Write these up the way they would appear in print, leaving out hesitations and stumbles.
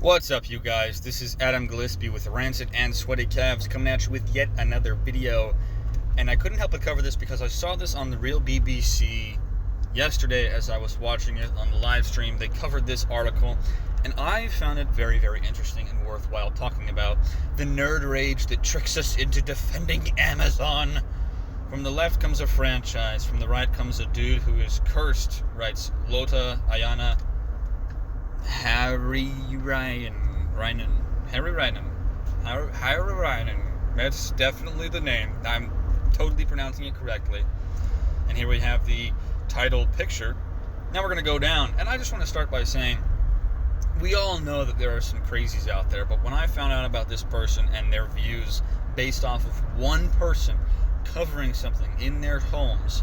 What's up, you guys? This is Adam Gillespie with Rancid and Sweaty Calves coming at you with yet another video. And I couldn't help but cover this because I saw this on the real BBC yesterday as I was watching it on the live stream. They covered this article, and I found it very, very interesting and worthwhile talking about the nerd rage that tricks us into defending Amazon. From the left comes a franchise, from the right comes a dude who is cursed, writes Lota Ayana Harry Ryan. That's definitely the name. I'm totally pronouncing it correctly. And here we have the title picture. Now we're going to go down. And I just want to start by saying, we all know that there are some crazies out there, but when I found out about this person and their views based off of one person covering something in their homes,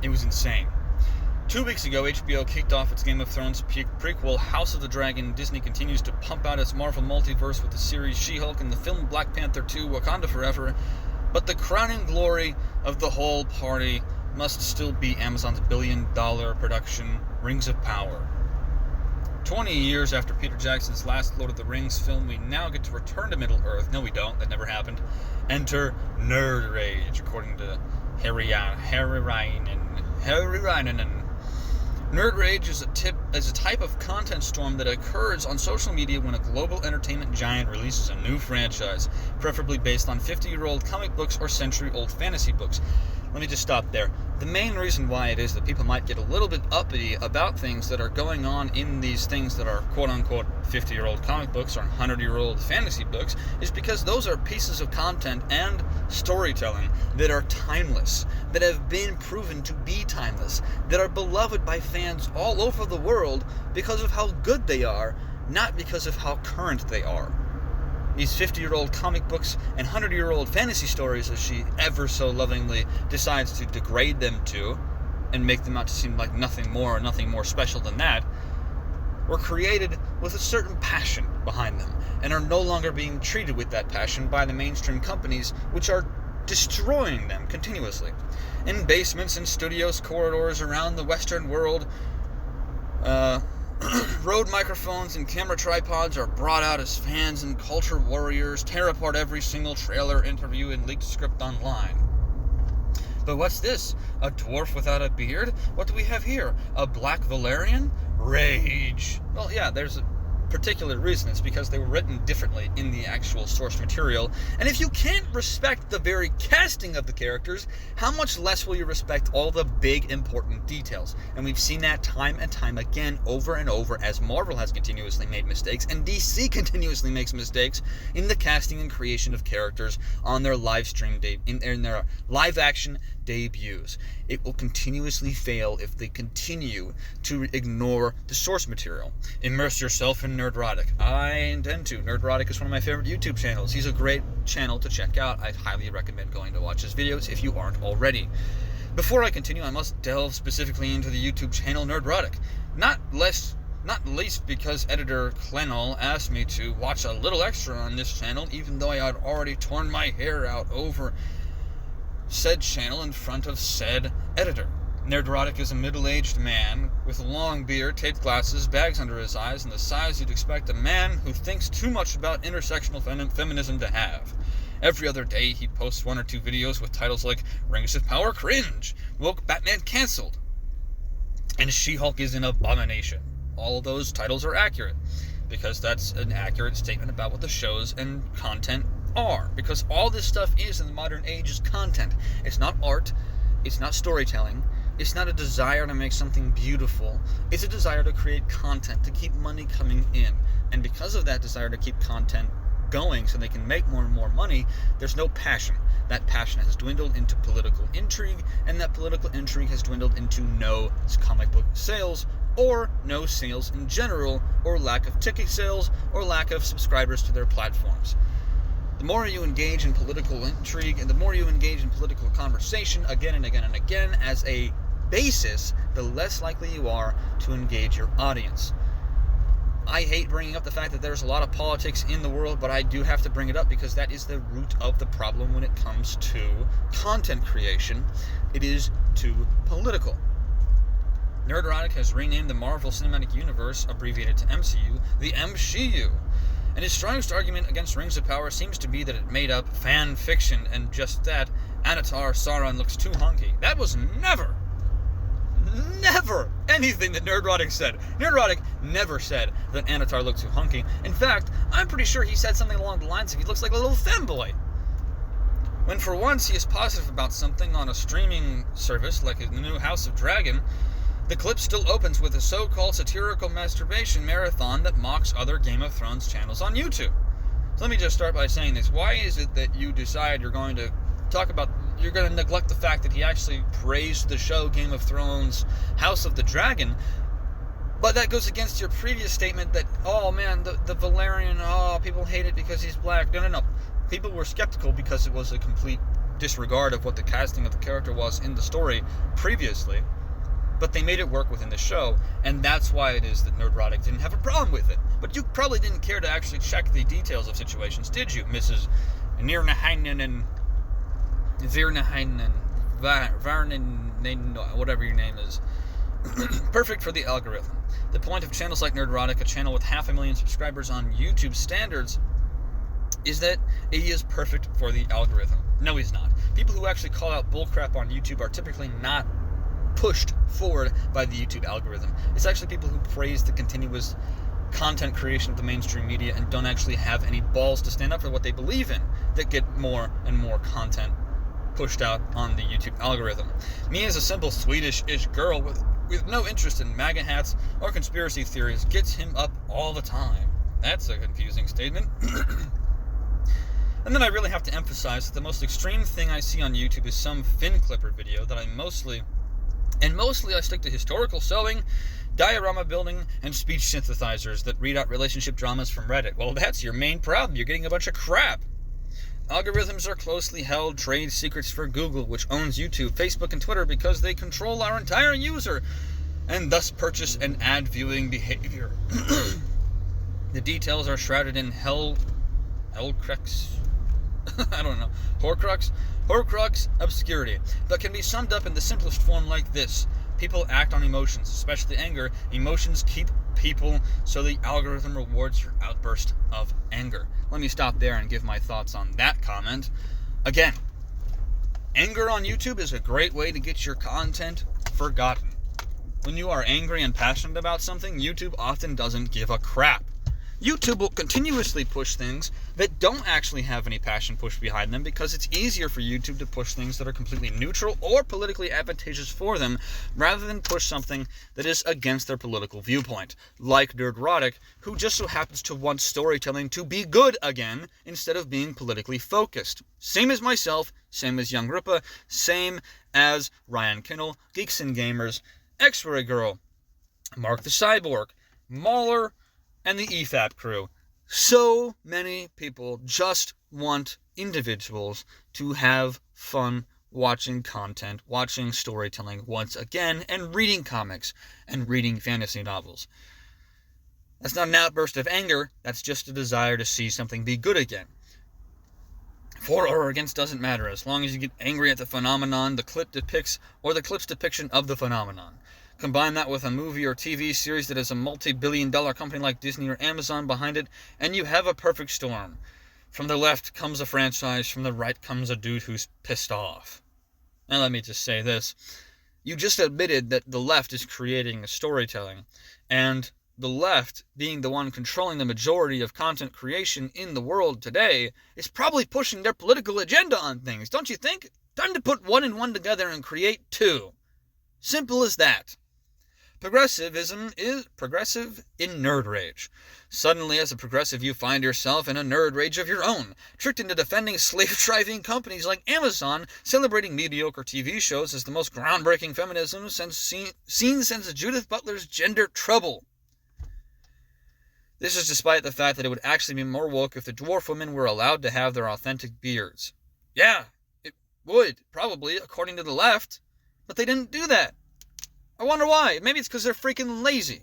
it was insane. 2 weeks ago, HBO kicked off its Game of Thrones prequel, House of the Dragon. Disney continues to pump out its Marvel multiverse with the series She-Hulk and the film Black Panther 2, Wakanda Forever. But the crowning glory of the whole party must still be Amazon's billion-dollar production, Rings of Power. 20 years after Peter Jackson's last Lord of the Rings film, we now get to return to Middle-earth. No, we don't. That never happened. Enter Nerd Rage, according to Harry Ryan. Nerd Rage is a type of content storm that occurs on social media when a global entertainment giant releases a new franchise, preferably based on 50-year-old comic books or century-old fantasy books. Let me just stop there. The main reason why it is that people might get a little bit uppity about things that are going on in these things that are quote-unquote 50-year-old comic books or 100-year-old fantasy books is because those are pieces of content and storytelling that are timeless, that have been proven to be timeless, that are beloved by fans all over the world because of how good they are, not because of how current they are. These 50-year-old comic books and 100-year-old fantasy stories, as she ever so lovingly decides to degrade them to and make them out to seem like nothing more special than that, were created with a certain passion behind them and are no longer being treated with that passion by the mainstream companies, which are destroying them continuously. In basements and studios corridors around the Western world, Rode microphones and camera tripods are brought out as fans and culture warriors tear apart every single trailer, interview, and leaked script online. But what's this? A dwarf without a beard? What do we have here? A black Valerian? Rage! Well, yeah, there's a particular reason. It's because they were written differently in the actual source material. And if you can't respect the very casting of the characters, how much less will you respect all the big important details? And we've seen that time and time again, over and over, as Marvel has continuously made mistakes and DC continuously makes mistakes in the casting and creation of characters on their live stream in their live action debuts. It will continuously fail if they continue to ignore the source material. Immerse yourself in Nerdrotic. I intend to. Nerdrotic is one of my favorite YouTube channels. He's a great channel to check out. I highly recommend going to watch his videos if you aren't already. Before I continue, I must delve specifically into the YouTube channel Nerdrotic. Not least because editor Clenol asked me to watch a little extra on this channel, even though I had already torn my hair out over said channel in front of said editor. Nerdrotic is a middle-aged man with a long beard, taped glasses, bags under his eyes, and the size you'd expect a man who thinks too much about intersectional feminism to have. Every other day he posts 1 or 2 videos with titles like Rings of Power Cringe, Woke Batman Cancelled, and She-Hulk is an Abomination. All of those titles are accurate, because that's an accurate statement about what the shows and content are, because all this stuff is in the modern age is content. It's not art, it's not storytelling, it's not a desire to make something beautiful, it's a desire to create content, to keep money coming in. And because of that desire to keep content going so they can make more and more money, there's no passion. That passion has dwindled into political intrigue, and that political intrigue has dwindled into no comic book sales, or no sales in general, or lack of ticket sales, or lack of subscribers to their platforms. The more you engage in political intrigue, and the more you engage in political conversation again and again and again as a basis, the less likely you are to engage your audience. I hate bringing up the fact that there's a lot of politics in the world, but I do have to bring it up because that is the root of the problem when it comes to content creation. It is too political. Nerdrotic has renamed the Marvel Cinematic Universe, abbreviated to MCU, the MCU. And his strongest argument against Rings of Power seems to be that it made up fan fiction, and just that, Anatar Sauron looks too hunky. That was never anything that Nerdrotic said. Nerdrotic never said that Anatar looked too hunky. In fact, I'm pretty sure he said something along the lines of he looks like a little femboy. When for once he is positive about something on a streaming service like the new House of Dragon, the clip still opens with a so-called satirical masturbation marathon that mocks other Game of Thrones channels on YouTube. So let me just start by saying this. Why is it that you decide you're going to neglect the fact that he actually praised the show Game of Thrones House of the Dragon, but that goes against your previous statement that, oh man, the Valerian, people hate it because he's black. No. People were skeptical because it was a complete disregard of what the casting of the character was in the story previously. But they made it work within the show, and that's why it is that Nerdrotic didn't have a problem with it. But you probably didn't care to actually check the details of situations, did you, Mrs. Nirnahainen and Virnahainen, Varnen, whatever your name is? Perfect for the algorithm. The point of channels like Nerdrotic, a channel with 500,000 subscribers on YouTube standards, is that he is perfect for the algorithm. No, he's not. People who actually call out bullcrap on YouTube are typically not pushed forward by the YouTube algorithm. It's actually people who praise the continuous content creation of the mainstream media and don't actually have any balls to stand up for what they believe in that get more and more content pushed out on the YouTube algorithm. Me, as a simple Swedish-ish girl with no interest in MAGA hats or conspiracy theories, gets him up all the time. That's a confusing statement. And then I really have to emphasize that the most extreme thing I see on YouTube is some fin clipper video that I mostly I stick to historical sewing, diorama building, and speech synthesizers that read out relationship dramas from Reddit. Well, that's your main problem. You're getting a bunch of crap. Algorithms are closely held trade secrets for Google, which owns YouTube, Facebook, and Twitter because they control our entire user and thus purchase an ad viewing behavior. The details are shrouded in Hellcrux. I don't know. Horcrux obscurity, but can be summed up in the simplest form like this. People act on emotions, especially anger. Emotions keep people, so the algorithm rewards your outburst of anger. Let me stop there and give my thoughts on that comment. Again, anger on YouTube is a great way to get your content forgotten. When you are angry and passionate about something, YouTube often doesn't give a crap. YouTube will continuously push things that don't actually have any passion pushed behind them because it's easier for YouTube to push things that are completely neutral or politically advantageous for them rather than push something that is against their political viewpoint, like Nerdrotic, who just so happens to want storytelling to be good again instead of being politically focused. Same as myself, same as Young Ripa, same as Ryan Kinnell, Geeks and Gamers, X-Ray Girl, Mark the Cyborg, Mauler, and the EFAP crew. So many people just want individuals to have fun watching content, watching storytelling once again, and reading comics, and reading fantasy novels. That's not an outburst of anger, that's just a desire to see something be good again. For or against doesn't matter, as long as you get angry at the phenomenon the clip depicts, or the clip's depiction of the phenomenon. Combine that with a movie or TV series that has a multi-billion-dollar company like Disney or Amazon behind it, and you have a perfect storm. From the left comes a franchise, from the right comes a dude who's pissed off. Now let me just say this. You just admitted that the left is creating storytelling, and the left, being the one controlling the majority of content creation in the world today, is probably pushing their political agenda on things, don't you think? Time to put one and one together and create two. Simple as that. Progressivism is progressive in nerd rage. Suddenly, as a progressive, you find yourself in a nerd rage of your own, tricked into defending slave-driving companies like Amazon, celebrating mediocre TV shows as the most groundbreaking feminism seen since Judith Butler's Gender Trouble. This is despite the fact that it would actually be more woke if the dwarf women were allowed to have their authentic beards. Yeah, it would, probably, according to the left, but they didn't do that. I wonder why. Maybe it's because they're freaking lazy.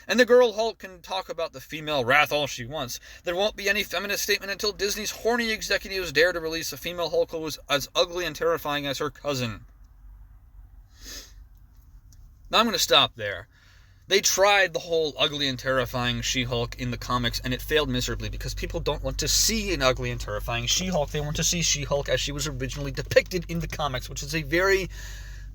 And the girl Hulk can talk about the female wrath all she wants. There won't be any feminist statement until Disney's horny executives dare to release a female Hulk who is as ugly and terrifying as her cousin. Now I'm going to stop there. They tried the whole ugly and terrifying She-Hulk in the comics, and it failed miserably because people don't want to see an ugly and terrifying She-Hulk. They want to see She-Hulk as she was originally depicted in the comics, which is a very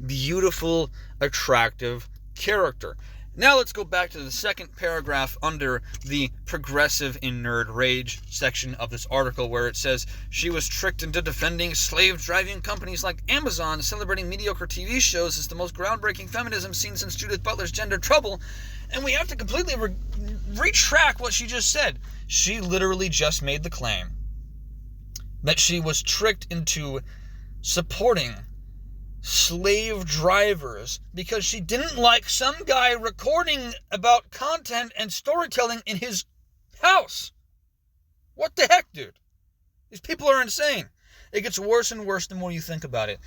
beautiful, attractive character. Now let's go back to the second paragraph under the progressive in nerd rage section of this article, where it says, she was tricked into defending slave-driving companies like Amazon, celebrating mediocre TV shows as the most groundbreaking feminism seen since Judith Butler's Gender Trouble. And we have to completely retract what she just said. She literally just made the claim that she was tricked into supporting slave drivers because she didn't like some guy recording about content and storytelling in his house. What the heck, dude? These people are insane. It gets worse and worse the more you think about it.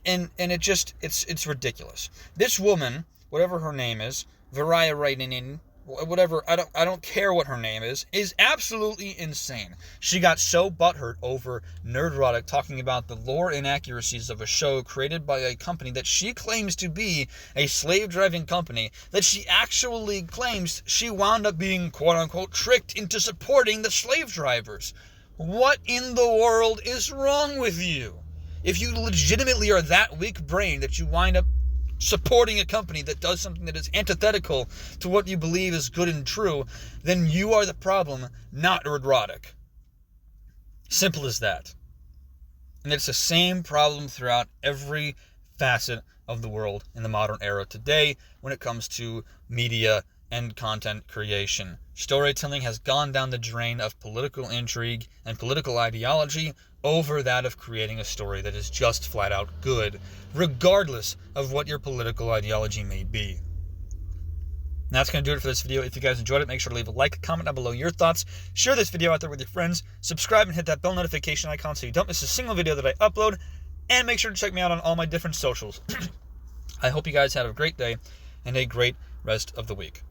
And it's ridiculous. This woman, whatever her name is, Varaya Rainen, whatever, I don't care what her name is absolutely insane. She got so butthurt over Nerdrotic talking about the lore inaccuracies of a show created by a company that she claims to be a slave-driving company, that she actually claims she wound up being, quote-unquote, tricked into supporting the slave drivers. What in the world is wrong with you? If you legitimately are that weak-brained that you wind up supporting a company that does something that is antithetical to what you believe is good and true, then you are the problem, not Nerdrotic. Simple as that. And it's the same problem throughout every facet of the world in the modern era today when it comes to media and content creation. Storytelling has gone down the drain of political intrigue and political ideology over that of creating a story that is just flat out good, regardless of what your political ideology may be. And that's going to do it for this video. If you guys enjoyed it, make sure to leave a like, comment down below your thoughts, share this video out there with your friends, subscribe and hit that bell notification icon so you don't miss a single video that I upload, and make sure to check me out on all my different socials. I hope you guys have a great day and a great rest of the week.